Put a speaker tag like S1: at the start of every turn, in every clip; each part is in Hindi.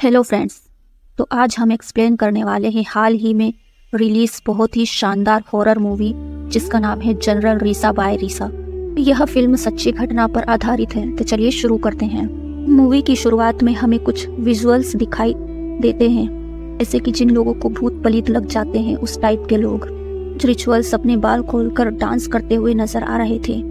S1: Hello friends. तो आज हम एक्सप्लेन करने वाले हैं हाल ही में रिलीज बहुत ही शानदार हॉरर मूवी जिसका नाम है जनरल रीसा बाय रीसा। यह फिल्म सच्ची घटना पर आधारित है। तो चलिए शुरू करते हैं। मूवी की शुरुआत में हमें कुछ विजुअल्स दिखाई देते हैं, जैसे कि जिन लोगों को भूत प्रेत लग जाते हैं उस टाइप के लोग रिचुअल्स अपने बाल खोलकर डांस करते हुए नजर आ रहे थे।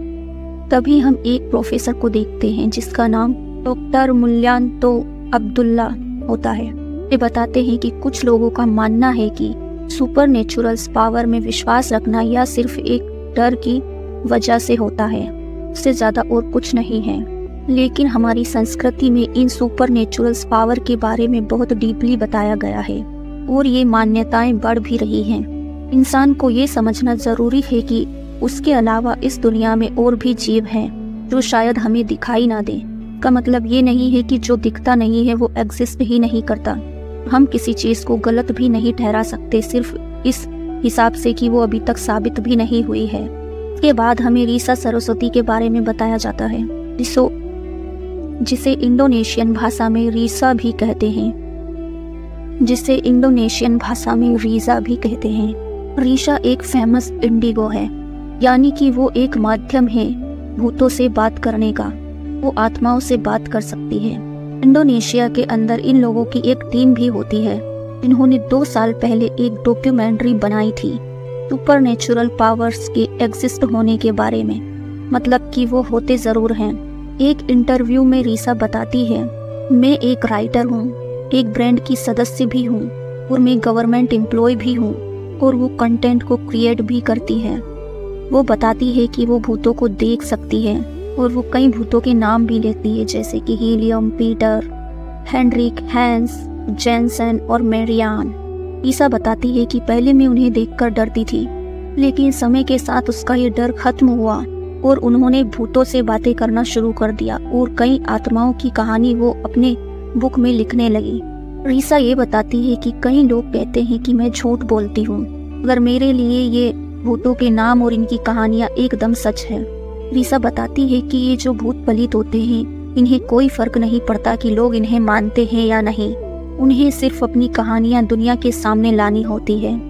S1: तभी हम एक प्रोफेसर को देखते हैं जिसका नाम डॉक्टर मुल्यांतो अब्दुल्ला होता है। ये बताते हैं कि कुछ लोगों का मानना है कि सुपरनेचुरल पावर में विश्वास रखना यह सिर्फ एक डर की वजह से होता है, उससे ज्यादा और कुछ नहीं है। लेकिन हमारी संस्कृति में इन सुपरनेचुरल पावर के बारे में बहुत डीपली बताया गया है और ये मान्यताएं बढ़ भी रही हैं। इंसान को ये समझना जरूरी है कि उसके अलावा इस दुनिया में और भी जीव हैं जो शायद हमें दिखाई ना दे। का मतलब ये नहीं है कि जो दिखता नहीं है वो एग्जिस्ट ही नहीं करता। हम किसी चीज को गलत भी नहीं ठहरा सकते सिर्फ इस हिसाब से कि वो अभी तक साबित भी नहीं हुई है। इसके बाद हमें रीसा सरस्वती के बारे में बताया जाता है, जिसे इंडोनेशियन भाषा में रीसा भी कहते हैं, जिसे इंडोनेशियन भाषा में रीसा भी कहते हैं। रीसा एक फेमस इंडिगो है, यानी कि वो एक माध्यम है भूतों से बात करने का। वो आत्माओं से बात कर सकती है। इंडोनेशिया के अंदर इन लोगों की एक टीम भी होती है जिन्होंने 2 साल पहले एक डॉक्यूमेंट्री बनाई थी सुपरनेचुरल पावर्स के एग्जिस्ट होने के बारे में, मतलब कि वो होते जरूर हैं। एक इंटरव्यू में रीसा बताती है, मैं एक राइटर हूँ, एक ब्रांड की सदस्य भी हूँ और मैं गवर्नमेंट एम्प्लॉय भी हूँ और वो कंटेंट को क्रिएट भी करती है। वो बताती है कि वो भूतों को देख सकती है और वो कई भूतों के नाम भी लेती है, जैसे कि Helium, Peter, Henrik, Hans, Jensen और मेरियान। रीसा बताती है कि पहले मैं उन्हें देखकर डरती थी, लेकिन समय के साथ उसका ये डर खत्म हुआ और उन्होंने भूतों से बातें करना शुरू कर दिया और कई आत्माओं की कहानी वो अपने बुक में लिखने लगी। रीसा ये बताती है कि कई लोग कहते हैं कि मैं झूठ बोलती हूँ, मगर मेरे लिए ये भूतों के नाम और इनकी कहानियाँ एकदम सच है। रीसा बताती है कि ये जो भूत पलित होते हैं इन्हें कोई फर्क नहीं पड़ता कि लोग इन्हें मानते हैं या नहीं, उन्हें सिर्फ अपनी कहानियां दुनिया के सामने लानी होती है।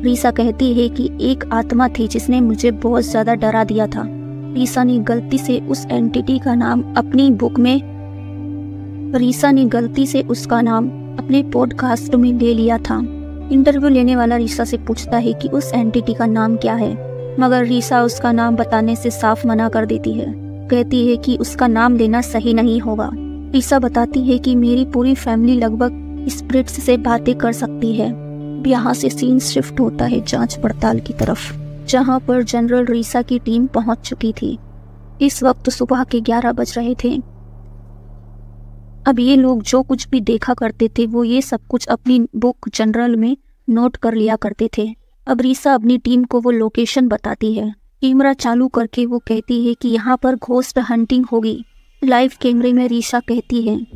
S1: रीसा कहती है कि एक आत्मा थी जिसने मुझे बहुत ज्यादा डरा दिया था। रीसा ने गलती से उसका नाम अपने पॉडकास्ट में ले लिया था। इंटरव्यू लेने वाला रीसा से पूछता है कि उस एंटिटी का नाम क्या है, मगर रीसा उसका नाम बताने से साफ मना कर देती है। कहती है कि उसका नाम लेना सही नहीं होगा। रीसा बताती है कि मेरी पूरी फैमिली लगभग स्पिरिट्स से बातें कर सकती है। यहाँ से सीन शिफ्ट होता है जांच पड़ताल की तरफ, जहाँ पर जनरल रीसा की टीम पहुँच चुकी थी। इस वक्त सुबह के 11 बज रहे थे। अब ये लोग जो कुछ भी देखा करते थे वो ये सब कुछ अपनी बुक जनरल में नोट कर लिया करते थे। अब रीसा अपनी टीम को वो लोकेशन बताती है। कैमरा चालू करके वो कहती है कि यहाँ पर घोस्ट हंटिंग होगी। लाइव कैमरे में रीसा कहती है।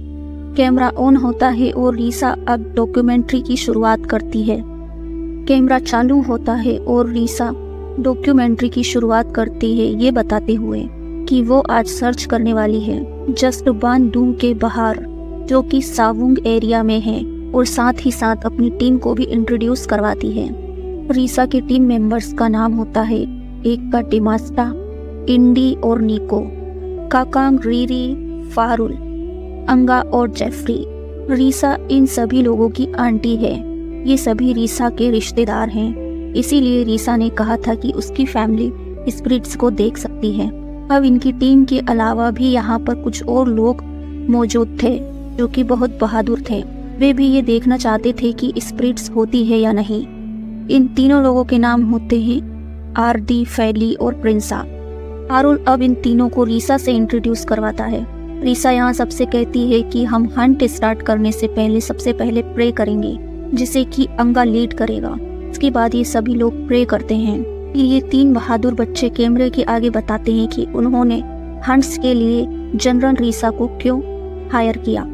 S1: कैमरा ऑन होता है और रीसा अब डॉक्यूमेंट्री की शुरुआत करती है। कैमरा चालू होता है और रीसा डॉक्यूमेंट्री की शुरुआत करती है, ये बताते हुए कि वो आज सर्च करने वाली है जस्ट बांडुंग के बाहर, जो कि सावुंग एरिया में है, और साथ ही साथ अपनी टीम को भी इंट्रोड्यूस करवाती है। रीसा के टीम मेंबर्स का नाम होता है, एक का टिमास्टा, इंडी और निको, काकांग, रीरी, फारुल, अंगा और जेफरी। रीसा इन सभी लोगों की आंटी है। ये सभी रीसा के रिश्तेदार हैं, इसीलिए रीसा ने कहा था कि उसकी फैमिली स्पिरिट्स को देख सकती है। अब इनकी टीम के अलावा भी यहाँ पर कुछ और लोग मौजूद थे जो कि बहुत बहादुर थे। वे भी ये देखना चाहते थे कि स्पिरिट्स होती है या नहीं। इन तीनों लोगों के नाम होते हैं आरदी, फैली और प्रिंसा। आरुल अब इन तीनों को रीसा से इंट्रोड्यूस करवाता है। रीसा यहाँ सबसे कहती है कि हम हंट स्टार्ट करने से पहले सबसे पहले प्रे करेंगे, जिसे कि अंगा लीड करेगा। इसके बाद ये सभी लोग प्रे करते हैं। ये 3 बहादुर बच्चे कैमरे के आगे बताते हैं कि उन्होंने हंट्स के लिए जनरल रीसा को क्यों हायर किया।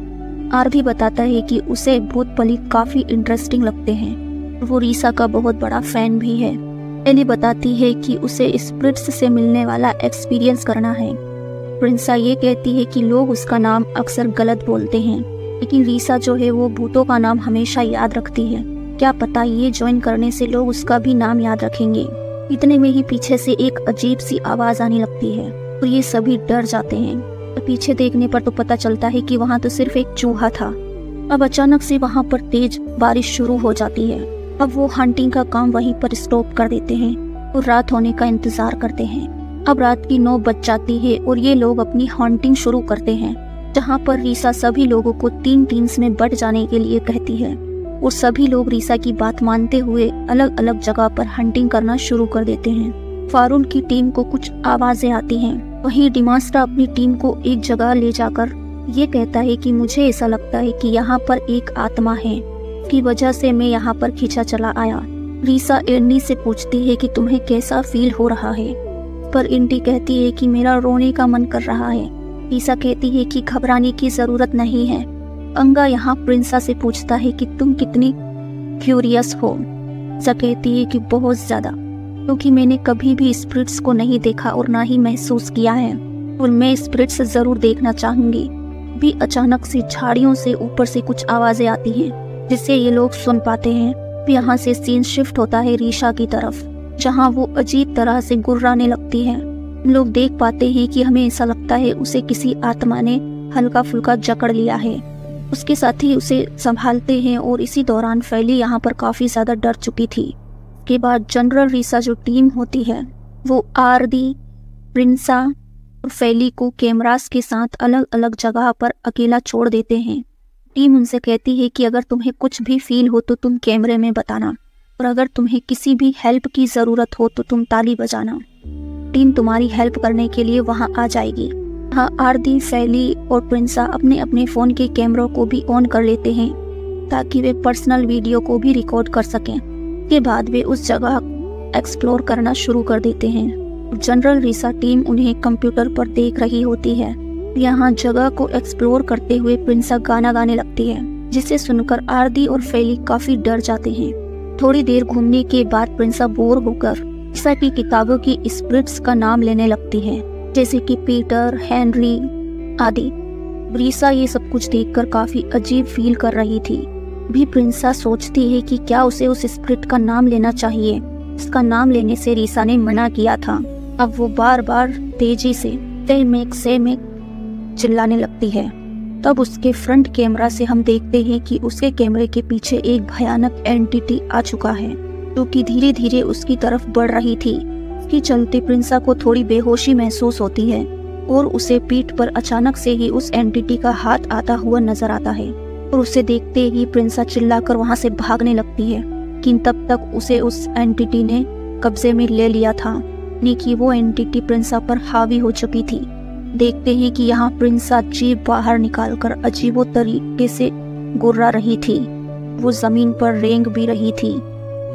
S1: आरदी बताता है कि उसे भूत पलित काफी इंटरेस्टिंग लगते हैं, वो रीसा का बहुत बड़ा फैन भी है। एली बताती है कि उसे स्पिरिट्स से मिलने वाला एक्सपीरियंस करना है। प्रिंसा ये कहती है कि लोग उसका नाम अक्सर गलत बोलते हैं, लेकिन रीसा जो है वो भूतों का नाम हमेशा याद रखती है। क्या पता ये ज्वाइन करने से लोग उसका भी नाम याद रखेंगे। इतने में ही पीछे से एक अजीब सी आवाज आने लगती है और ये सभी डर जाते हैं। तो पीछे देखने पर तो पता चलता है कि वहाँ तो सिर्फ एक चूहा था। अब अचानक से वहाँ पर तेज बारिश शुरू हो जाती है। अब वो हंटिंग का काम वहीं पर स्टॉप कर देते हैं और रात होने का इंतजार करते हैं। अब रात की 9 बज जाती है और ये लोग अपनी हंटिंग शुरू करते हैं, जहाँ पर रीसा सभी लोगों को 3 टीम्स में बट जाने के लिए कहती है और सभी लोग रीसा की बात मानते हुए अलग अलग जगह पर हंटिंग करना शुरू कर देते हैं। फारून की टीम को कुछ आवाजें आती हैं, वहीं डिमास्टा अपनी टीम को एक जगह ले जाकर ये कहता है कि मुझे ऐसा लगता है कि यहाँ पर एक आत्मा है, की वजह से मैं यहाँ पर खींचा चला आया। रीसा एंडी से पूछती है कि तुम्हें कैसा फील हो रहा है, पर एंडी कहती है कि मेरा रोने का मन कर रहा है। रीसा कहती है कि घबराने की जरूरत नहीं है। अंगा यहाँ प्रिंसा से पूछता है कि तुम कितनी क्यूरियस हो। रीसा कहती है कि बहुत ज्यादा, क्योंकि मैंने कभी भी स्पिरिट्स को नहीं देखा और ना ही महसूस किया है, और मैं स्पिरिट्स जरूर देखना चाहूंगी। भी अचानक से झाड़ियों से ऊपर से कुछ आवाजें आती हैं, जिससे ये लोग सुन पाते हैं। फिर यहाँ से सीन शिफ्ट होता है रीसा की तरफ, जहाँ वो अजीब तरह से गुर्राने लगती है। हम लोग देख पाते हैं कि हमें ऐसा लगता है उसे किसी आत्मा ने हल्का फुल्का जकड़ लिया है। उसके साथ ही उसे संभालते हैं और इसी दौरान फैली यहाँ पर काफी ज्यादा डर चुकी थी। के बाद जनरल रीसा जो टीम होती है वो आरदी, प्रिंसा और फैली को कैमरास के साथ अलग अलग जगह पर अकेला छोड़ देते हैं। टीम उनसे कहती है कि अगर तुम्हें कुछ भी फील हो तो तुम कैमरे में बताना, और अगर तुम्हें किसी भी हेल्प की जरूरत हो तो तुम ताली बजाना। टीम तुम्हारी हेल्प करने के लिए वहां आ जाएगी। हाँ, आरदी, फैली और प्रिंसा अपने अपने फोन के कैमरों को भी ऑन कर लेते हैं ताकि वे पर्सनल वीडियो को भी रिकॉर्ड कर सकें। के बाद वे उस जगह एक्सप्लोर करना शुरू कर देते हैं। जनरल रीसा टीम उन्हें कंप्यूटर पर देख रही होती है। यहाँ जगह को एक्सप्लोर करते हुए प्रिंसा गाना गाने लगती है, जिसे सुनकर आरदी और फैली काफी डर जाते हैं। थोड़ी देर घूमने के बाद प्रिंसा बोर होकर रीसा की किताबों की स्पिरिट्स का नाम लेने लगती है, जैसे कि पीटर, हेनरी आदि। रीसा ये सब कुछ देखकर काफी अजीब फील कर रही थी। भी प्रिंसा सोचती है कि क्या उसे उस स्पिरिट का नाम लेना चाहिए। इसका नाम लेने से रीसा ने मना किया था। अब वो बार बार तेजी से सेमेक चिल्लाने लगती है। तब उसके फ्रंट कैमरा से हम देखते हैं कि उसके कैमरे के पीछे एक भयानक एंटिटी आ चुका है, जो कि धीरे धीरे उसकी तरफ बढ़ रही थी। इसके चलते प्रिंसा को थोड़ी बेहोशी महसूस होती है और उसे पीठ पर अचानक से ही उस एंटिटी का हाथ आता हुआ नजर आता है, और उसे देखते ही प्रिंसा चिल्लाकर वहां से भागने लगती है। लेकिन तब तक उसे उस एंटिटी ने कब्जे में ले लिया था, यानी कि वो एंटिटी प्रिंसा पर हावी हो चुकी थी। देखते हैं कि यहाँ प्रिंसा जीभ बाहर निकालकर अजीबो तरीके से गुर्रा रही थी। वो जमीन पर रेंग भी रही थी।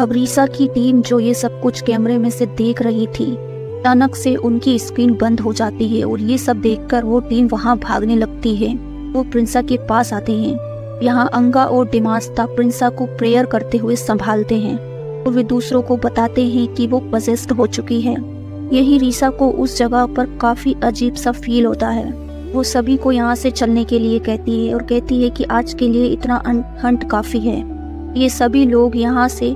S1: अब रीसा की टीम जो ये सब कुछ कैमरे में से देख रही थी, अचानक से उनकी स्क्रीन बंद हो जाती है और ये सब देखकर वो टीम वहाँ भागने लगती है। वो प्रिंसा के पास आते हैं। यहाँ अंगा और डिमास्ता प्रिंसा को प्रेयर करते हुए संभालते हैं और वे दूसरों को बताते हैं कि वो पजेस्ड हो चुकी है। यही रीसा को उस जगह पर काफी अजीब सा फील होता है। वो सभी को यहाँ से चलने के लिए कहती है और कहती है कि आज के लिए इतना हंट काफी है। ये सभी लोग यहाँ से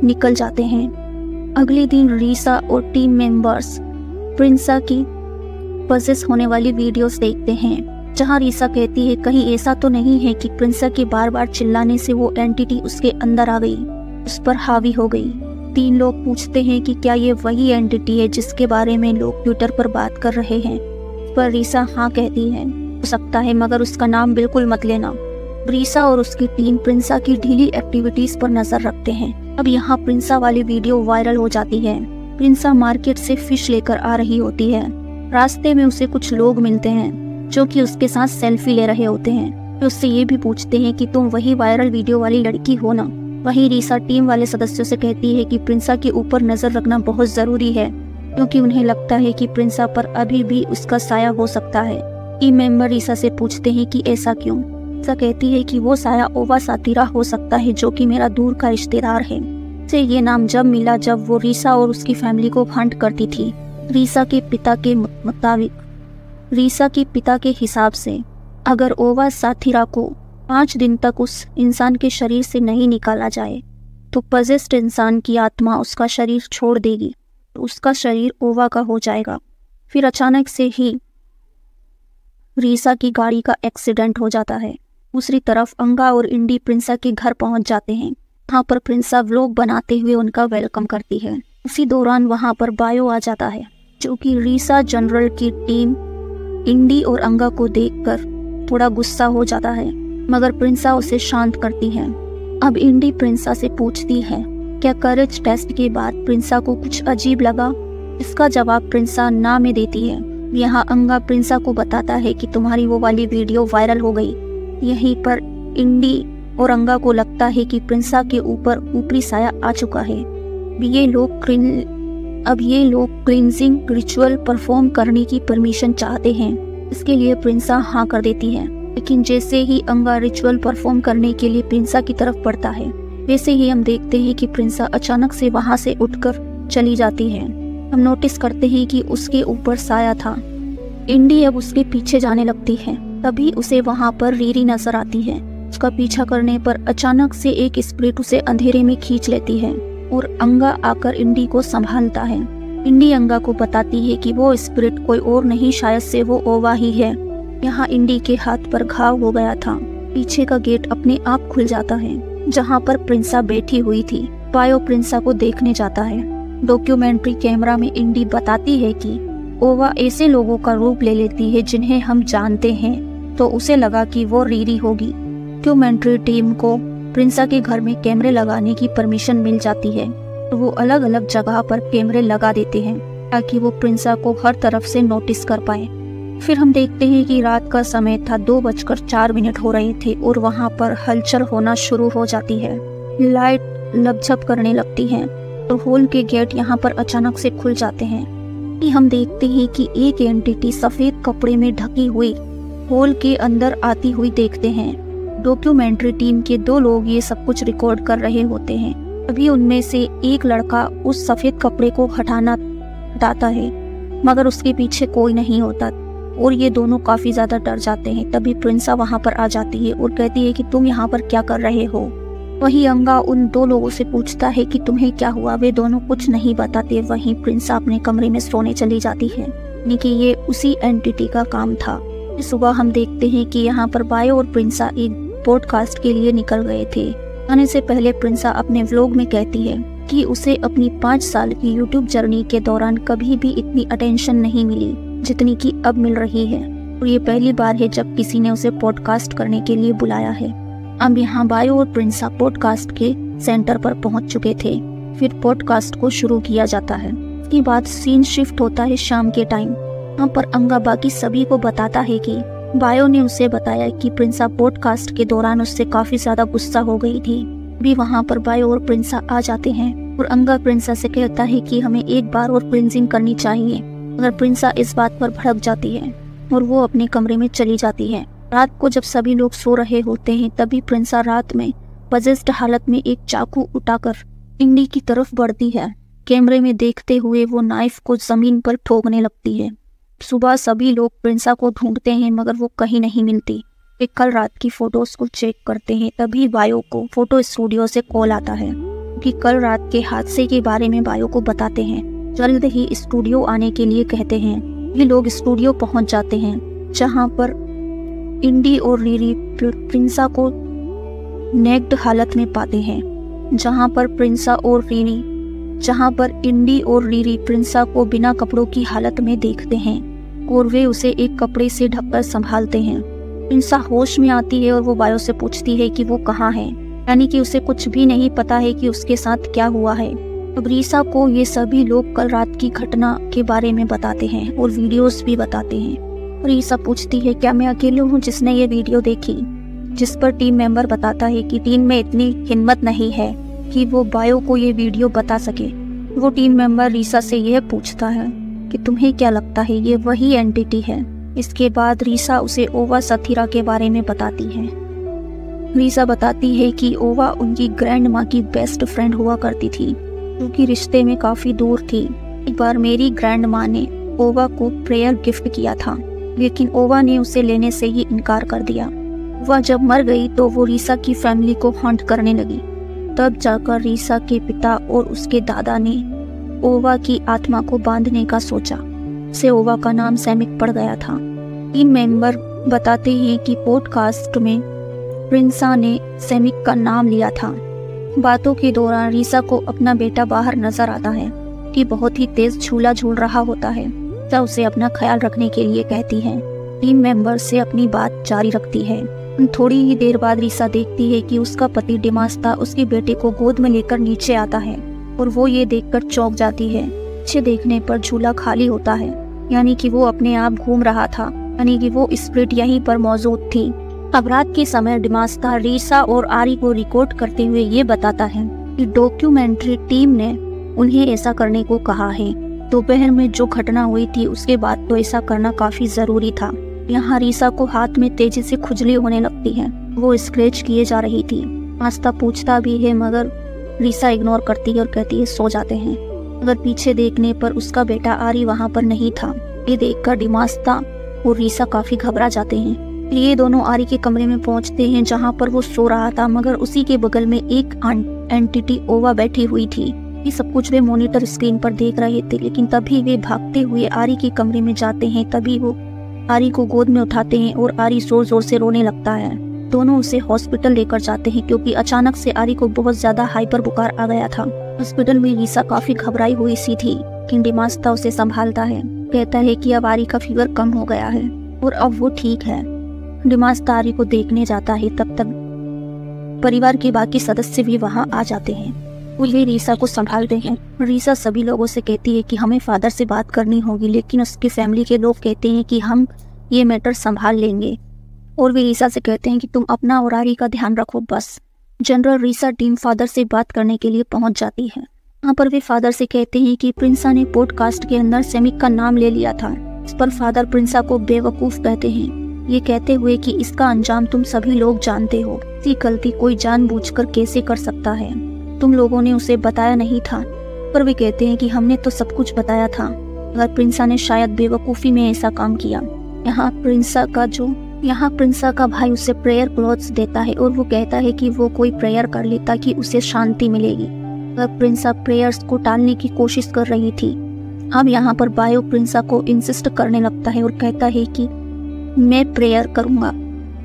S1: निकल जाते हैं। अगले दिन रीसा और टीम मेंबर्स प्रिंसा की पजेस होने वाली वीडियोस देखते हैं, जहाँ रीसा कहती है कहीं ऐसा तो नहीं है कि प्रिंसा के बार बार चिल्लाने से वो एंटिटी उसके अंदर आ गई, उस पर हावी हो गई। 3 लोग पूछते हैं कि क्या ये वही एंटिटी है जिसके बारे में लोग ट्विटर पर बात कर रहे हैं, पर रीसा हाँ कहती है। हो सकता है, मगर उसका नाम बिल्कुल मत लेना। रीसा और उसकी टीम प्रिंसा की ढीली एक्टिविटीज पर नजर रखते हैं। अब यहाँ प्रिंसा वाली वीडियो वायरल हो जाती है। प्रिंसा मार्केट से फिश लेकर आ रही होती है। रास्ते में उसे कुछ लोग मिलते हैं जो कि उसके साथ सेल्फी ले रहे होते हैं। वे उससे ये भी पूछते हैं कि तुम वही वायरल वीडियो वाली लड़की हो ना। वहीं रीसा टीम वाले सदस्यों से कहती है कि प्रिंसा के ऊपर नजर रखना बहुत जरूरी है, क्योंकि उन्हें लगता है कि प्रिंसा पर अभी भी उसका साया हो सकता है। टीम मेंबर रीसा से पूछते हैं कि ऐसा क्यों। रीसा कहती है कि वो साया ओवा सातिरा हो सकता है, जो कि मेरा दूर का रिश्तेदार है। से ये नाम जब मिला जब वो रीसा और उसकी फैमिली को हंट करती थी। रीसा के पिता के मुताबिक रीसा के पिता के हिसाब से अगर ओवा साथिरा को 5 दिन तक उस इंसान के शरीर से नहीं निकाला जाए तो पजेस्ड इंसान की आत्मा उसका शरीर छोड़ देगी, उसका शरीर ओवा का हो जाएगा। फिर अचानक से ही रीसा की गाड़ी का एक्सीडेंट हो जाता है। दूसरी तरफ अंगा और इंडी प्रिंसा के घर पहुंच जाते हैं। वहाँ पर प्रिंसा व्लॉग बनाते हुए उनका वेलकम करती है। उसी दौरान वहाँ पर बायो आ जाता है, जो कि रीसा जनरल की टीम इंडी और अंगा को देखकर थोड़ा गुस्सा हो जाता है, मगर प्रिंसा उसे शांत करती है। अब इंडी प्रिंसा से पूछती है क्या करेज टेस्ट के बाद प्रिंसा को कुछ अजीब लगा। इसका जवाब प्रिंसा ना में देती है। यहाँ अंगा प्रिंसा को बताता है कि तुम्हारी वो वाली वीडियो वायरल हो गई। यहीं पर इंडी और अंगा को लगता है कि प्रिंसा के ऊपर ऊपरी साया आ चुका है। अब ये लोग क्लींजिंग रिचुअल परफॉर्म करने की परमिशन चाहते हैं। इसके लिए प्रिंसा हाँ कर देती है, लेकिन जैसे ही अंगा रिचुअल परफॉर्म करने के लिए प्रिंसा की तरफ बढ़ता है, वैसे ही हम देखते हैं कि प्रिंसा अचानक से वहां से उठकर चली जाती है। हम नोटिस करते हैं कि उसके ऊपर साया था। इंडी अब उसके पीछे जाने लगती है, तभी उसे वहां पर रीरी नजर आती है। उसका पीछा करने पर अचानक से एक स्प्रिट उसे अंधेरे में खींच लेती है और अंगा आकर इंडी को संभालता है। इंडी अंगा को बताती है कि वो स्पिरिट कोई और नहीं, शायद से वो ओवा ही है। यहाँ इंडी के हाथ पर घाव हो गया था। पीछे का गेट अपने आप खुल जाता है, जहाँ पर प्रिंसा बैठी हुई थी। बायो प्रिंसा को देखने जाता है। डॉक्यूमेंट्री कैमरा में इंडी बताती है कि ओवा ऐसे लोगों का रूप ले लेती है जिन्हें हम जानते हैं, तो उसे लगा कि वो रीरी होगी। डॉक्यूमेंट्री टीम को प्रिंसा के घर में कैमरे लगाने की परमिशन मिल जाती है, तो वो अलग अलग जगह पर कैमरे लगा देते हैं ताकि वो प्रिंसा को हर तरफ से नोटिस कर पाए। फिर हम देखते हैं कि रात का समय था, 2:04 हो रहे थे और वहाँ पर हलचल होना शुरू हो जाती है। लाइट लपझप करने लगती है और हॉल के गेट यहाँ पर अचानक से खुल जाते हैं। हम देखते हैं कि एक एंटिटी सफेद कपड़े में ढकी हुई हॉल के अंदर आती हुई देखते हैं। डॉक्यूमेंट्री टीम के 2 लोग ये सब कुछ रिकॉर्ड कर रहे होते हैं। अभी उनमें से एक लड़का उस सफेद कपड़े को हटाता है, मगर उसके पीछे कोई नहीं होता और ये दोनों काफी ज्यादा डर जाते हैं। तभी प्रिंसा वहां पर आ जाती है और कहती है कि तुम यहाँ पर क्या कर रहे हो। वहीं अंगा उन 2 लोगों से पूछता है कि तुम्हें क्या हुआ। वे दोनों कुछ नहीं बताते। वहीं प्रिंसा अपने कमरे में सोने चली जाती है, यानी कि ये उसी एंटिटी का काम था। सुबह हम देखते हैं कि यहाँ पर बायो और प्रिंसा एक पॉडकास्ट के लिए निकल गए थे। आने से पहले प्रिंसा अपने व्लॉग में कहती है कि उसे अपनी 5 साल की यूट्यूब जर्नी के दौरान कभी भी इतनी अटेंशन नहीं मिली जितनी कि अब मिल रही है, और ये पहली बार है जब किसी ने उसे पॉडकास्ट करने के लिए बुलाया है। अब यहाँ बायो और प्रिंसा पॉडकास्ट के सेंटर पर पहुंच चुके थे। फिर पॉडकास्ट को शुरू किया जाता है। इसके बाद सीन शिफ्ट होता है शाम के टाइम। यहाँ पर अंगा बाकी सभी को बताता है कि बायो ने उसे बताया कि प्रिंसा पॉडकास्ट के दौरान उससे काफी ज्यादा गुस्सा हो गई थी। भी वहाँ पर बायो और प्रिंसा आ जाते हैं और अंगा प्रिंसा से कहता है कि हमें एक बार और क्लींजिंग करनी चाहिए, मगर प्रिंसा इस बात पर भड़क जाती है और वो अपने कमरे में चली जाती है। रात को जब सभी लोग सो रहे होते हैं, तभी प्रिंसा रात में पजेस्ड हालत में एक चाकू उठाकर इंडी की तरफ बढ़ती है। कैमरे में देखते हुए वो नाइफ को जमीन पर ठोकने लगती है। सुबह सभी लोग प्रिंसा को ढूंढते हैं, मगर वो कहीं नहीं मिलती। वे कल रात की फोटोज को चेक करते हैं, तभी बायो को फोटो स्टूडियो से कॉल आता है कि कल रात के हादसे के बारे में बायो को बताते हैं। जल्द ही स्टूडियो आने के लिए कहते हैं। ये लोग स्टूडियो पहुंच जाते हैं, जहां पर इंडी और रीरी प्रिंसा को नेक्ड हालत में पाते हैं। जहां पर इंडी और रीरी प्रिंसा को बिना कपड़ों की हालत में देखते हैं और वे उसे एक कपड़े से ढककर संभालते हैं। प्रिंसा होश में आती है और वो बायो से पूछती है कि वो कहाँ है, यानी कि उसे कुछ भी नहीं पता है कि उसके साथ क्या हुआ है। अब रीसा को ये सभी लोग कल रात की घटना के बारे में बताते हैं और वीडियोस भी बताते हैं। रीसा पूछती है क्या मैं अकेले हूँ जिसने ये वीडियो देखी, जिस पर टीम मेंबर बताता है कि टीम में इतनी हिम्मत नहीं है कि वो बायो को ये वीडियो बता सके। वो टीम मेंबर रीसा से यह पूछता है कि तुम्हें क्या लगता है ये वही एंटिटी है। इसके बाद रीसा उसे ओवा साथिरा के बारे में बताती है। रीसा बताती है कि ओवा उनकी ग्रैंड माँ की बेस्ट फ्रेंड हुआ करती थी, जो कि रिश्ते में काफी दूर थी। एक बार मेरी ग्रैंड माँ ने ओवा को प्रेयर गिफ्ट किया था। लेकिन ओवा ने उसे लेने से ही इनकार कर दिया। वह जब मर गई तो वो रीसा की फैमिली को हंट करने लगी। तब जाकर रीसा के पिता और उसके दादा ने ओवा की आत्मा को बांधने का सोचा। से ओवा का नाम सैमिक पड़ गया था। टीम मेंबर बताते हैं कि पॉडकास्ट में प्रिंसा ने सैमिक का नाम लिया था। बातों के दौरान रीसा को अपना बेटा बाहर नजर आता है कि बहुत ही तेज झूला झूल रहा होता है। रीसा उसे अपना ख्याल रखने के लिए कहती है। टीम मेंबर से अपनी बात जारी रखती है। थोड़ी ही देर बाद रीसा देखती है कि उसका पति डिमास्ता उसके बेटे को गोद में लेकर नीचे आता है और वो ये देखकर चौंक जाती है। पीछे देखने पर झूला खाली होता है, यानी कि वो अपने आप घूम रहा था, यानी कि वो स्पिरिट यहीं पर मौजूद थी। अब रात के समय डिमास्ता रीसा और आरी को रिकॉर्ड करते हुए ये बताता है कि डॉक्यूमेंट्री टीम ने उन्हें ऐसा करने को कहा है। दोपहर में जो घटना हुई थी उसके बाद तो ऐसा करना काफी जरूरी था। यहाँ रीसा को हाथ में तेजी से खुजली होने लगती है। वो स्क्रैच किए जा रही थी। डिमास्ता पूछता भी है मगर रीसा इग्नोर करती है और कहती है सो जाते हैं। मगर पीछे देखने पर उसका बेटा आरी वहाँ पर नहीं था। ये देखकर डिमास्ता और रीसा काफी घबरा जाते हैं। ये दोनों आरी के कमरे में पहुंचते हैं जहाँ पर वो सो रहा था, मगर उसी के बगल में एक एंटिटी ओवा बैठी हुई थी। ये सब कुछ वे मॉनिटर स्क्रीन पर देख रहे थे, लेकिन तभी वे भागते हुए आरी के कमरे में जाते हैं। तभी वो आरी को गोद में उठाते हैं और आरी जोर जोर से रोने लगता है। दोनों उसे हॉस्पिटल लेकर जाते हैं क्योंकि अचानक से आरी को बहुत ज्यादा हाइपर बुखार आ गया था। हॉस्पिटल में रीसा काफी घबराई हुई सी थी, लेकिन डिमास्ता उसे संभालता है। कहता है कि अब आरी का फीवर कम हो गया है और अब वो ठीक है। डिमास्ता आरी को देखने जाता है। तब तक परिवार के बाकी सदस्य भी वहाँ आ जाते हैं। वो ये रीसा को संभालते हैं। रीसा सभी लोगों से कहती है कि हमें फादर से बात करनी होगी, लेकिन उसकी फैमिली के लोग कहते हैं कि हम ये मैटर संभाल लेंगे। और वे रीसा से कहते हैं कि तुम अपना और आरी का ध्यान रखो बस। जनरल रीसा टीम फादर से बात करने के लिए पहुंच जाती है। यहाँ पर वे फादर से कहते हैं कि प्रिंसा ने पॉडकास्ट के अंदर सैमिक का नाम ले लिया था। इस पर फादर प्रिंसा को बेवकूफ कहते हैं, ये कहते हुए कि इसका अंजाम तुम सभी लोग जानते हो। ऐसी गलती कोई जानबूझकर कैसे कर सकता है? तुम लोगों ने उसे बताया नहीं था। पर वे कहते हैं कि हमने तो सब कुछ बताया था, मगर प्रिंसा ने शायद बेवकूफ़ी में ऐसा काम किया। यहाँ प्रिंसा का भाई उसे प्रेयर क्लॉथ्स देता है और वो कहता है कि वो कोई प्रेयर कर ले ताकि उसे शांति मिलेगी। मगर प्रिंसा प्रेयर्स को टालने की कोशिश कर रही थी। अब यहाँ पर बायो प्रिंसा को इंसिस्ट करने लगता है और कहता है कि मैं प्रेयर करूँगा।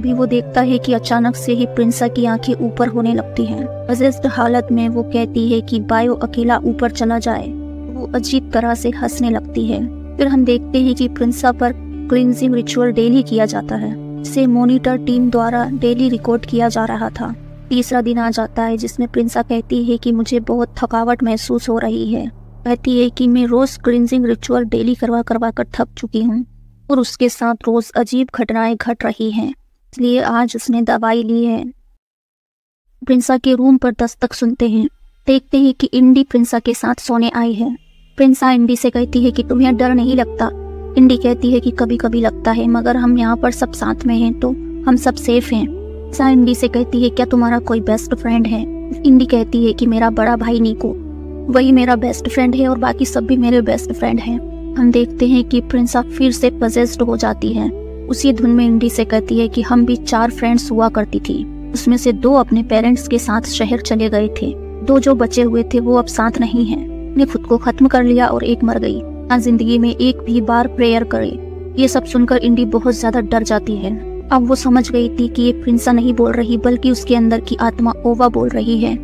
S1: भी वो देखता है कि अचानक से ही प्रिंसा की आंखें ऊपर होने लगती हैं। पजेस्ड हालत में वो कहती है कि बायो अकेला ऊपर चला जाए। वो अजीब तरह से हंसने लगती है। फिर हम देखते हैं कि प्रिंसा पर क्लींजिंग रिचुअल डेली किया जाता है। इसे मॉनिटर टीम द्वारा डेली रिकॉर्ड किया जा रहा था। तीसरा दिन आ जाता है जिसमें प्रिंसा कहती है कि मुझे बहुत थकावट महसूस हो रही है। कहती है कि मैं रोज क्लींजिंग रिचुअल डेली करवा कर थक चुकी हूँ और उसके साथ रोज अजीब घटनाएं घट रही हैं, इसलिए आज उसने दवाई ली है। प्रिंसा के रूम पर दस्तक सुनते हैं। देखते हैं कि इंडी प्रिंसा के साथ सोने आई है। प्रिंसा इंडी से कहती है कि तुम्हें डर नहीं लगता? इंडी कहती है कि कभी कभी लगता है, मगर हम यहाँ पर सब साथ में हैं तो हम सब सेफ हैं। प्रिंसा इंडी से कहती है क्या तुम्हारा कोई बेस्ट फ्रेंड है? इंडी कहती है कि मेरा बड़ा भाई निको, वही मेरा बेस्ट फ्रेंड है और बाकी सब भी मेरे बेस्ट फ्रेंड हैं। हम देखते हैं कि प्रिंसा फिर से पजेस्ड हो जाती है। उसी धुन में इंडी से कहती है कि हम भी 4 फ्रेंड्स हुआ करती थी, उसमें से 2 अपने पेरेंट्स के साथ शहर चले गए थे। 2 जो बचे हुए थे वो अब साथ नहीं हैं। ने खुद को खत्म कर लिया और एक मर गई। जिंदगी में एक भी बार प्रेयर करे। ये सब सुनकर इंडी बहुत ज्यादा डर जाती है। अब वो समझ गई थी कि ये प्रिंसा नहीं बोल रही बल्कि उसके अंदर की आत्मा ओवा बोल रही है।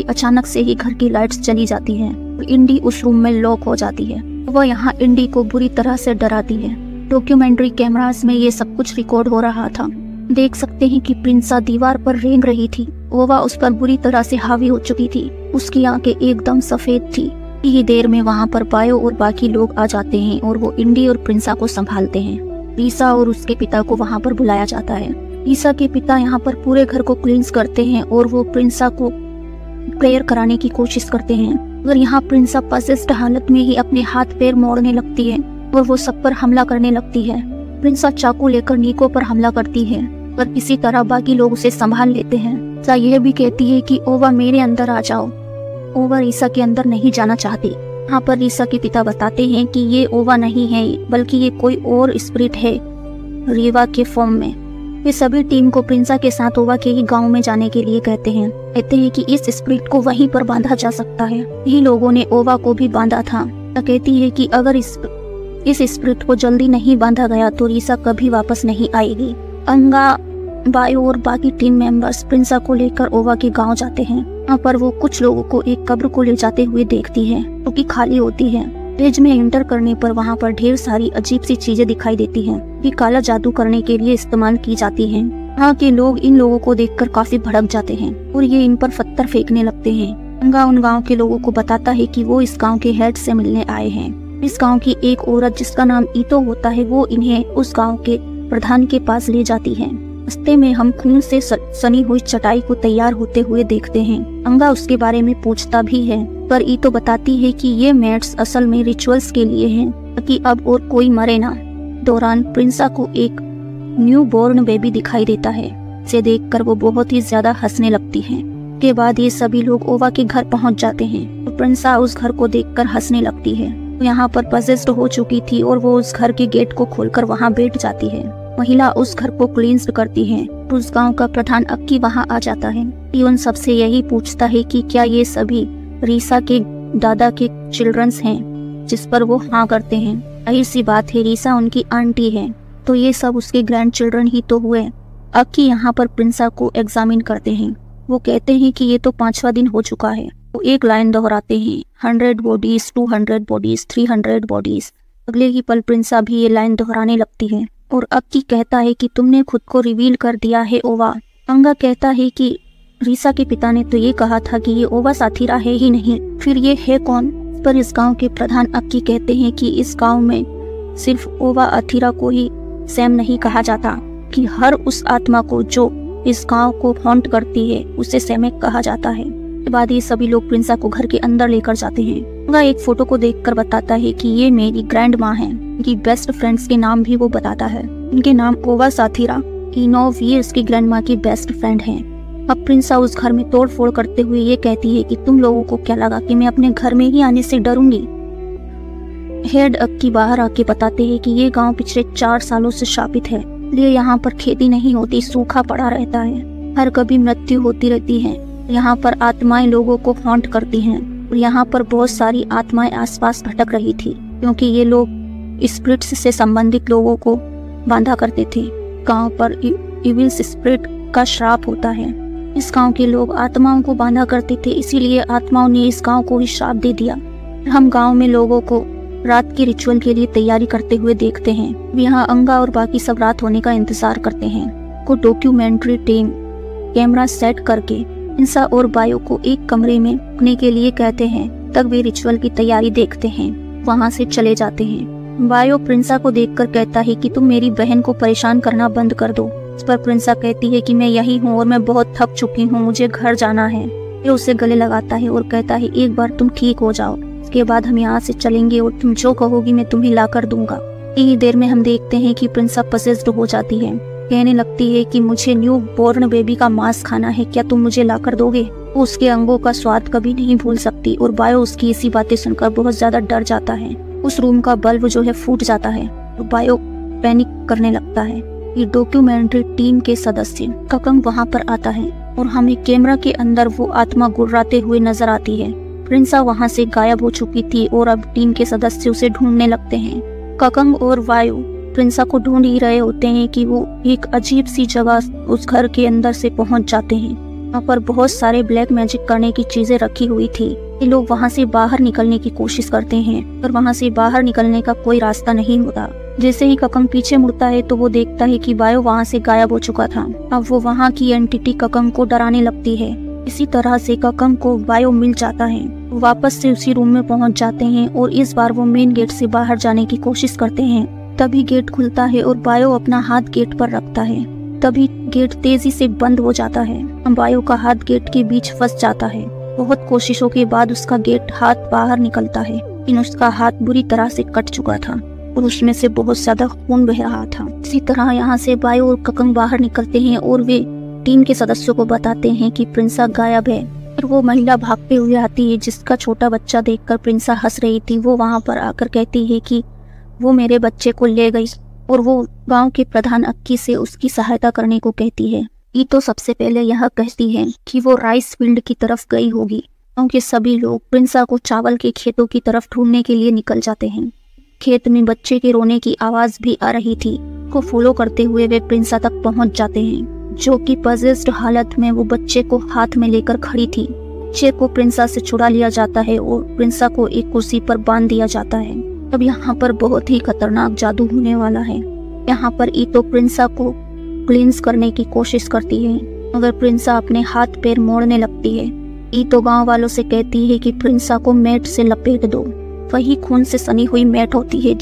S1: अचानक से ही घर की लाइट्स चली जाती हैं और इंडी उस रूम में लॉक हो जाती है। वह यहाँ इंडी को बुरी तरह से डराती है। डॉक्यूमेंट्री कैमरास में ये सब कुछ रिकॉर्ड हो रहा था। देख सकते हैं कि प्रिंसा दीवार पर रेंग रही थी। ओवा उस पर बुरी तरह से हावी हो चुकी थी। उसकी आंखें एकदम सफेद थी। ही देर में वहाँ पर बायो और बाकी लोग आ जाते हैं और वो इंडी और प्रिंसा को संभालते हैं। रीसा और उसके पिता को वहाँ पर बुलाया जाता है। रीसा के पिता यहाँ पर पूरे घर को क्लींस करते हैं और वो प्रिंसा को प्रेयर कराने की कोशिश करते हैं, मगर यहाँ प्रिंसा पजेस्ड हालत में ही अपने हाथ पैर मोड़ने लगती है और वो सब पर हमला करने लगती है। प्रिंसा चाकू लेकर निको पर हमला करती है, पर किसी तरह बाकी लोग उसे संभाल लेते हैं। रीसा यह भी कहती है कि ओवा मेरे अंदर आ जाओ। ओवा रीसा के अंदर नहीं जाना चाहती। यहाँ पर रीसा के पिता बताते हैं कि ये ओवा नहीं है बल्कि ये कोई और स्पिरिट है रीवा के फॉर्म में। वे सभी टीम को प्रिंसा के साथ ओवा के ही गांव में जाने के लिए कहते हैं कि इस स्पिरिट को वहीं पर बांधा जा सकता है। यही लोगों ने ओवा को भी बांधा था। कहती है कि अगर इस स्पिरिट को जल्दी नहीं बांधा गया तो रीसा कभी वापस नहीं आएगी। अंगा, बायो और बाकी टीम मेंबर्स प्रिंसा को लेकर ओवा के गांव जाते हैं। यहाँ पर वो कुछ लोगों को एक कब्र को ले जाते हुए देखती है जो कि खाली होती है। पेज में एंटर करने पर वहाँ पर ढेर सारी अजीब सी चीजें दिखाई देती हैं कि काला जादू करने के लिए इस्तेमाल की जाती हैं। यहाँ के लोग इन लोगों को देखकर काफी भड़क जाते हैं और ये इन पर पत्थर फेंकने लगते हैं। अंगा उन गाँव के लोगों को बताता है कि वो इस गाँव के हेड से मिलने आए हैं। इस गाँव की एक औरत जिसका नाम ईतो होता है वो इन्हें उस गाँव के प्रधान के पास ले जाती है। रास्ते में हम खून से सनी हुई चटाई को तैयार होते हुए देखते हैं। अंगा उसके बारे में पूछता भी है पर ईतो बताती है कि ये मैट्स असल में रिचुअल्स के लिए हैं ताकि अब और कोई मरे ना। दौरान प्रिंसा को एक न्यू बोर्न बेबी दिखाई देता है। इसे देखकर वो बहुत ही ज्यादा हंसने लगती है। के बाद ये सभी लोग ओवा के घर पहुंच जाते हैं तो प्रिंसा उस घर को देखकर हंसने लगती है। तो यहाँ पर पजेस्ड हो चुकी थी और वो उस घर के गेट को खोलकर वहाँ बैठ जाती है। महिला उस घर को क्लींस करती है। उस गांव का प्रधान अक्की वहां आ जाता है। उन सबसे यही पूछता है कि क्या ये सभी रीसा के दादा के चिल्ड्रंस हैं, जिस पर वो हाँ करते हैं। जाहिर सी बात है रीसा उनकी आंटी है तो ये सब उसके ग्रैंड चिल्ड्रन ही तो हुए। अक्की यहाँ पर प्रिंसा को एग्जामिन करते हैं। वो कहते हैं कि ये तो 5वां दिन हो चुका है। वो एक लाइन दोहराते हैं, 100 बॉडीज, 200 बॉडीज, 300 बॉडीज। अगले ही पल प्रिंसा भी ये लाइन दोहराने लगती है और अक्की कहता है कि तुमने खुद को रिवील कर दिया है ओवा। अंगा कहता है कि रीसा के पिता ने तो ये कहा था कि ये ओवा साथीरा है ही नहीं, फिर ये है कौन। पर इस गांव के प्रधान अक्की कहते हैं कि इस गांव में सिर्फ ओवा अथीरा को ही सैम नहीं कहा जाता, कि हर उस आत्मा को जो इस गांव को हॉन्ट करती है उसे सैमेक कहा जाता है। के बाद ये सभी लोग प्रिंसा को घर के अंदर लेकर जाते हैं। अंगा एक फोटो को देखकर बताता है कि ये मेरी ग्रैंड माँ है। उनकी बेस्ट फ्रेंड्स के नाम भी वो बताता है। उनके नाम ओवा साथीरा, इनोव ये उसकी ग्रैंड माँ की बेस्ट फ्रेंड हैं। अब प्रिंसा उस घर में तोड़ फोड़ करते हुए ये कहती है कि तुम लोगों को क्या लगा कि मैं अपने घर में ही आने से डरूंगी। हेड अक्की बाहर आके बताते हैं कि ये गांव पिछले 4 सालों से शापित है, इसलिए यहाँ पर खेती नहीं होती, सूखा पड़ा रहता है, हर कभी मृत्यु होती रहती है। यहाँ पर आत्माएं लोगों को हॉन्ट करती हैं और यहाँ पर बहुत सारी आत्माएं आसपास भटक रही थी क्योंकि ये लोग स्पिरिट्स से संबंधित लोगों को बांधा करते थे। गांव पर इविल स्पिरिट का श्राप होता है। इस गांव के लोग आत्माओं को बांधा करते थे, इसीलिए आत्माओं ने इस गांव को ही श्राप दे दिया। हम गांव में लोगों को रात के रिचुअल के लिए तैयारी करते हुए देखते हैं। यहाँ अंगा और बाकी सब रात होने का इंतजार करते हैं। को डॉक्यूमेंट्री टीम कैमरा सेट करके प्रिंसा और बायो को एक कमरे में रुकने के लिए कहते हैं। तब वे रिचुअल की तैयारी देखते हैं, वहाँ से चले जाते हैं। बायो प्रिंसा को देखकर कहता है कि तुम मेरी बहन को परेशान करना बंद कर दो। इस पर प्रिंसा कहती है कि मैं यही हूँ और मैं बहुत थक चुकी हूँ, मुझे घर जाना है। ये उसे गले लगाता है और कहता है एक बार तुम ठीक हो जाओ, इसके बाद हम यहाँ से चलेंगे और तुम जो कहोगी मैं तुम्हें ला कर दूंगा। इतनी देर में हम देखते हैं कि प्रिंसा पसेस्ड हो जाती है। कहने लगती है कि मुझे न्यू बॉर्न बेबी का मांस खाना है, क्या तुम मुझे ला कर दोगे। वो उसके अंगों का स्वाद कभी नहीं भूल सकती और बायो उसकी ऐसी बातें सुनकर बहुत ज्यादा डर जाता है। उस रूम का बल्ब जो है फूट जाता है तो बायो पैनिक करने लगता है। ये डॉक्यूमेंट्री टीम के सदस्य ककंग वहाँ पर आता है और हमें कैमरा के अंदर वो आत्मा गुर्राते हुए नजर आती है। प्रिंसा वहाँ से गायब हो चुकी थी और अब टीम के सदस्य उसे ढूंढने लगते हैं। ककंग और वायु प्रिंसा को ढूंढ ही रहे होते हैं कि वो एक अजीब सी जगह उस घर के अंदर से पहुंच जाते हैं। वहाँ पर बहुत सारे ब्लैक मैजिक करने की चीजें रखी हुई थी। ये लोग वहाँ से बाहर निकलने की कोशिश करते हैं पर वहाँ से बाहर निकलने का कोई रास्ता नहीं होता। जैसे ही ककंग पीछे मुड़ता है तो वो देखता है कि बायो वहाँ से गायब हो चुका था। अब वो वहाँ की एंटिटी ककंग को डराने लगती है। इसी तरह से ककंग को बायो मिल जाता है। वो वापस से उसी रूम में पहुँच जाते हैं और इस बार वो मेन गेट से बाहर जाने की कोशिश करते हैं। तभी गेट खुलता है और बायो अपना हाथ गेट पर रखता है। तभी गेट तेजी से बंद हो जाता है। बायो का हाथ गेट के बीच फंस जाता है। बहुत कोशिशों के बाद उसका गेट हाथ बाहर निकलता है, लेकिन उसका हाथ बुरी तरह से कट चुका था और उसमें से बहुत ज्यादा खून बह रहा था। इसी तरह यहाँ से बायो और ककंग बाहर निकलते हैं और वे टीम के सदस्यों को बताते हैं कि प्रिंसा गायब है। फिर वो महिला भागते हुए आती है जिसका छोटा बच्चा देखकर प्रिंसा हंस रही थी। वो वहाँ पर आकर कहती है कि वो मेरे बच्चे को ले गई। और वो गांव के प्रधान अक्की से उसकी सहायता करने को कहती है। ईतो सबसे पहले यह कहती है कि वो राइस फील्ड की तरफ गई होगी। गांव के सभी लोग प्रिंसा को चावल के खेतों की तरफ ढूंढने के लिए निकल जाते हैं। खेत में बच्चे के रोने की आवाज भी आ रही थी। को फॉलो करते हुए वे प्रिंसा तक पहुंच जाते हैं, जो कि पजेस्ड हालत में वो बच्चे को हाथ में लेकर खड़ी थी। बच्चे को प्रिंसा से छुड़ा लिया जाता है और प्रिंसा को एक कुर्सी पर बांध दिया जाता है। अब यहाँ पर बहुत ही खतरनाक जादू होने वाला है। यहाँ पर ईतो प्रिंसा को क्लींस करने की कोशिश करती है, मगर प्रिंसा अपने हाथ पैर मोड़ने लगती है। ईतो गांव वालों से कहती है कि प्रिंसा को मैट से लपेट दो। वही खून से सनी हुई मैट होती है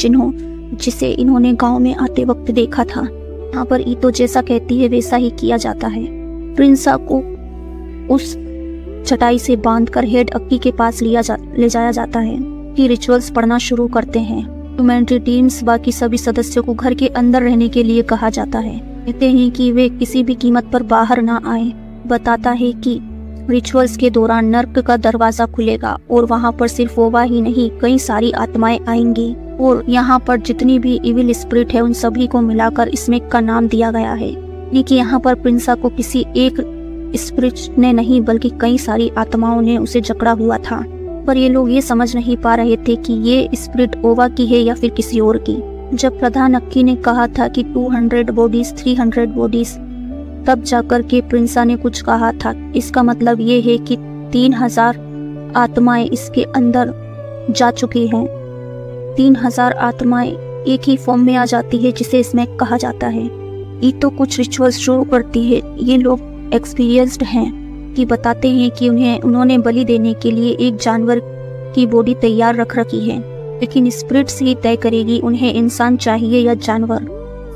S1: जिसे इन्होंने गांव में आते वक्त देखा था। यहाँ पर ईतो जैसा कहती है वैसा ही किया जाता है। प्रिंसा को उस चटाई से बांधकर हेड अक्की के पास ले जाया जाता है कि रिचुअल्स पढ़ना शुरू करते हैं। ह्यूमैनिटी टीम्स बाकी सभी सदस्यों को घर के अंदर रहने के लिए कहा जाता है। कहते हैं कि वे किसी भी कीमत पर बाहर ना आए। बताता है कि रिचुअल्स के दौरान नर्क का दरवाजा खुलेगा और वहाँ पर सिर्फ ओवा ही नहीं कई सारी आत्माएं आएंगी और यहाँ पर जितनी भी इविल स्पिरिट है उन सभी को मिलाकर स्मेक का नाम दिया गया है। यानी कि यहाँ पर प्रिंसा को किसी एक स्पिरिट ने नहीं बल्कि कई सारी आत्माओं ने उसे जकड़ा हुआ था, पर ये लोग ये समझ नहीं पा रहे थे कि ये स्पिरिट ओवा की है या फिर किसी और की। जब प्रधान अक्की ने कहा था कि 200 बॉडीज 300 बॉडीज, तब जाकर के प्रिंसा ने कुछ कहा था। इसका मतलब ये है कि 3000 आत्माएं इसके अंदर जा चुकी हैं। 3000 आत्माएं एक ही फॉर्म में आ जाती है जिसे इसमें कहा जाता है। ईतो कुछ रिचुअल्स शुरू करती है। ये लोग एक्सपीरियंस्ड हैं कि बताते हैं कि उन्होंने बलि देने के लिए एक जानवर की बॉडी तैयार रख रखी है, लेकिन स्पिरिट्स ही तय करेगी उन्हें इंसान चाहिए या जानवर।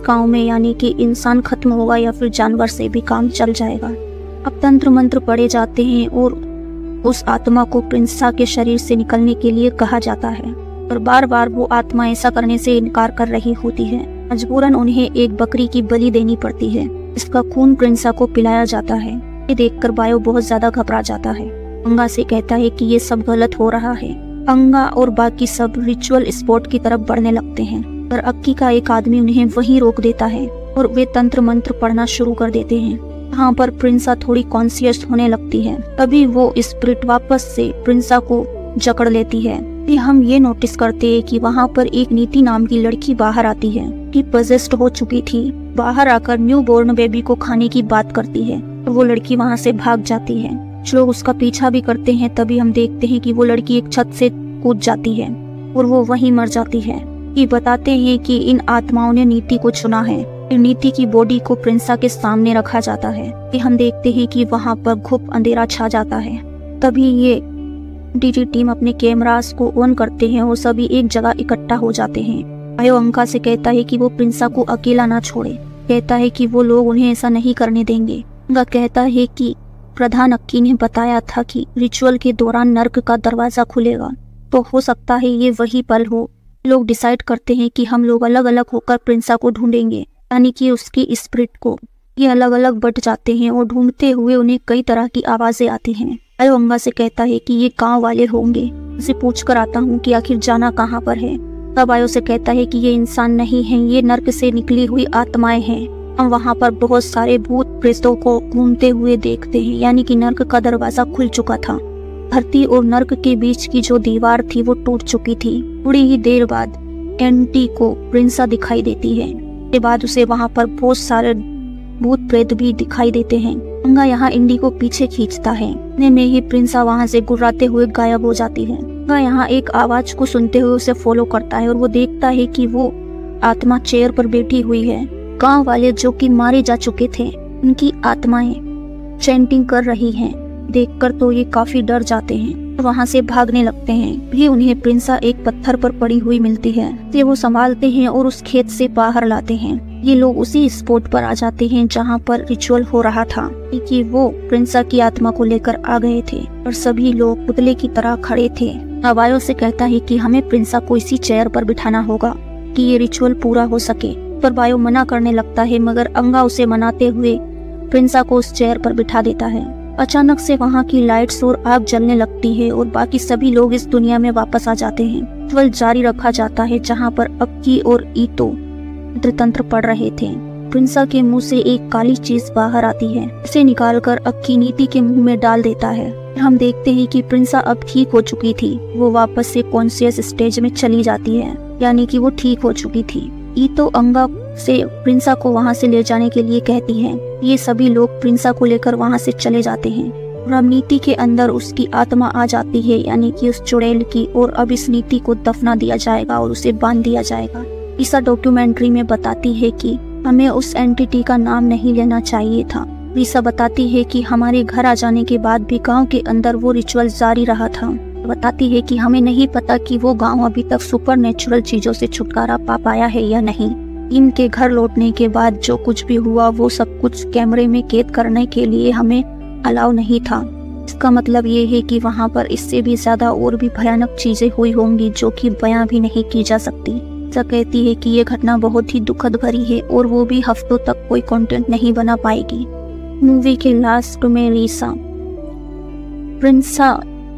S1: गांव में यानी कि इंसान खत्म होगा या फिर जानवर से भी काम चल जाएगा। अब तंत्र मंत्र पढ़े जाते हैं और उस आत्मा को प्रिंसा के शरीर से निकलने के लिए कहा जाता है, और बार बार वो आत्मा ऐसा करने से इनकार कर रही होती है। मजबूरन उन्हें एक बकरी की बलि देनी पड़ती है। इसका खून प्रिंसा को पिलाया जाता है। ये देखकर बायो बहुत ज्यादा घबरा जाता है। अंगा से कहता है कि ये सब गलत हो रहा है। अंगा और बाकी सब रिचुअल स्पॉट की तरफ बढ़ने लगते हैं, पर अक्की का एक आदमी उन्हें वहीं रोक देता है और वे तंत्र मंत्र पढ़ना शुरू कर देते हैं। यहाँ पर प्रिंसा थोड़ी कॉन्शियस होने लगती है। तभी वो स्पिरिट वापस से प्रिंसा को जकड़ लेती है। फिर हम ये नोटिस करते हैं कि वहाँ पर एक नीति नाम की लड़की बाहर आती है कि पजेस्ड हो चुकी थी। बाहर आकर न्यू बोर्न बेबी को खाने की बात करती है और वो लड़की वहाँ से भाग जाती है। कुछ लोग उसका पीछा भी करते हैं। तभी हम देखते हैं कि वो लड़की एक छत से कूद जाती है और वो वहीं मर जाती है। ये बताते हैं कि इन आत्माओं ने नीति को चुना है। फिर नीति की बॉडी को प्रिंसा के सामने रखा जाता है। फिर हम देखते हैं कि वहाँ पर घुप अंधेरा छा जाता है। तभी ये डीजी टीम अपने कैमरास को ऑन करते हैं और सभी एक जगह इकट्ठा हो जाते हैं। आयो अंका से कहता है कि वो प्रिंसा को अकेला ना छोड़े। कहता है कि वो लोग उन्हें ऐसा नहीं करने देंगे। अंका कहता है कि प्रधान अक्की ने बताया था कि रिचुअल के दौरान नर्क का दरवाजा खुलेगा, तो हो सकता है ये वही पल हो। लोग डिसाइड करते हैं कि हम लोग अलग अलग होकर प्रिंसा को ढूंढेंगे, यानी कि उसकी स्पिरिट को। ये अलग अलग बट जाते हैं और ढूंढते हुए उन्हें कई तरह की आवाजें आती हैं। आयो अंगा से कहता है कि ये गांव वाले होंगे। उसे पूछ कर आता हूँ कि आखिर जाना कहाँ पर है। तब आयो से कहता है कि ये इंसान नहीं है, ये नर्क से निकली हुई आत्माएं हैं। हम वहाँ पर बहुत सारे भूत प्रेतों को घूमते हुए देखते हैं, यानी कि नर्क का दरवाजा खुल चुका था। धरती और नर्क के बीच की जो दीवार थी वो टूट चुकी थी। थोड़ी ही देर बाद एंटी को प्रिंसा दिखाई देती है। उसके बाद उसे वहाँ पर बहुत सारे भूत प्रेत भी दिखाई देते हैं। अंगा यहाँ इंडी को पीछे खींचता है। इतने में ही प्रिंसा वहाँ से गुर्राते हुए गायब हो जाती है। अंगा यहाँ एक आवाज को सुनते हुए उसे फॉलो करता है और वो देखता है कि वो आत्मा चेयर पर बैठी हुई है। गांव वाले जो कि मारे जा चुके थे, उनकी आत्माएं चैंटिंग कर रही हैं। देखकर तो ये काफी डर जाते हैं और वहाँ से भागने लगते हैं। भी उन्हें प्रिंसा एक पत्थर पर पड़ी हुई मिलती है। इसे वो संभालते हैं और उस खेत से बाहर लाते हैं। ये लोग उसी स्पॉट पर आ जाते हैं जहाँ पर रिचुअल हो रहा था, कि वो प्रिंसा की आत्मा को लेकर आ गए थे और सभी लोग पुतले की तरह खड़े थे। अवायो से कहता है कि हमें प्रिंसा को इसी चेयर पर बिठाना होगा कि ये रिचुअल पूरा हो सके, पर बायो मना करने लगता है, मगर अंगा उसे मनाते हुए प्रिंसा को उस चेयर पर बिठा देता है। अचानक से वहाँ की लाइट्स और आग जलने लगती है और बाकी सभी लोग इस दुनिया में वापस आ जाते हैं। रिचुअल जारी रखा जाता है जहाँ पर अक्की और ईतो तंत्र पढ़ रहे थे। प्रिंसा के मुंह से एक काली चीज बाहर आती है, उसे निकालकर अक्कीनीति के मुंह में डाल देता है। हम देखते हैं कि प्रिंसा अब ठीक हो चुकी थी। वो वापस से कॉन्शियस स्टेज में चली जाती है, यानी कि वो ठीक हो चुकी थी। ईतो अंगा से प्रिंसा को वहां से ले जाने के लिए कहती है। ये सभी लोग प्रिंसा को लेकर वहां से चले जाते हैं। और नीति के अंदर उसकी आत्मा आ जाती है, यानी कि उस चुड़ैल की, और अब इस नीति को दफना दिया जाएगा और उसे बांध दिया जाएगा। ईसा डॉक्यूमेंट्री में बताती है कि हमें उस एंटिटी का नाम नहीं लेना चाहिए था। रीसा बताती है कि हमारे घर आ जाने के बाद भी गांव के अंदर वो रिचुअल जारी रहा था। बताती है कि हमें नहीं पता कि वो गांव अभी तक सुपरनेचुरल चीजों से छुटकारा पा पाया है या नहीं। इनके घर लौटने के बाद जो कुछ भी हुआ वो सब कुछ कैमरे में कैद करने के लिए हमें अलाउ नहीं था। इसका मतलब ये है कि वहाँ पर इससे भी ज्यादा और भी भयानक चीजें हुई होंगी जो कि बयां भी नहीं की जा सकती। रीसा कहती है कि ये घटना बहुत ही दुखद भरी है और वो भी हफ्तों तक कोई कंटेंट नहीं बना पाएगी। मूवी के लास्ट में रीसा प्रिंसा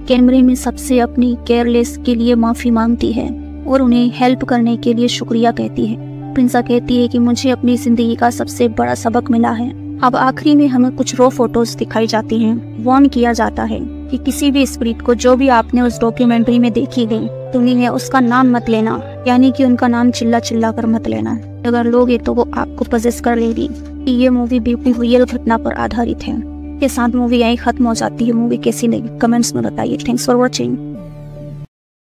S1: कैमरे में सबसे अपनी केयरलेस के लिए माफी मांगती है और उन्हें हेल्प करने के लिए शुक्रिया कहती है। प्रिंसा कहती है कि मुझे अपनी जिंदगी का सबसे बड़ा सबक मिला है। अब आखिरी में हमें कुछ रॉ फोटोज दिखाई जाती हैं। वार्न किया जाता है कि किसी भी स्पिरिट को जो भी आपने उस डॉक्यूमेंट्री में देखी गई तो उन्हें उसका नाम मत लेना, यानी कि उनका नाम चिल्ला चिल्ला कर मत लेना। अगर लोगे तो वो आपको पजेस कर लेगी। ये मूवी बिल्कुल रियल घटना पर आधारित है। के साथ मूवी यहीं खत्म हो जाती है। मूवी कैसी लगी कमेंट्स में बताइए। Thanks for watching.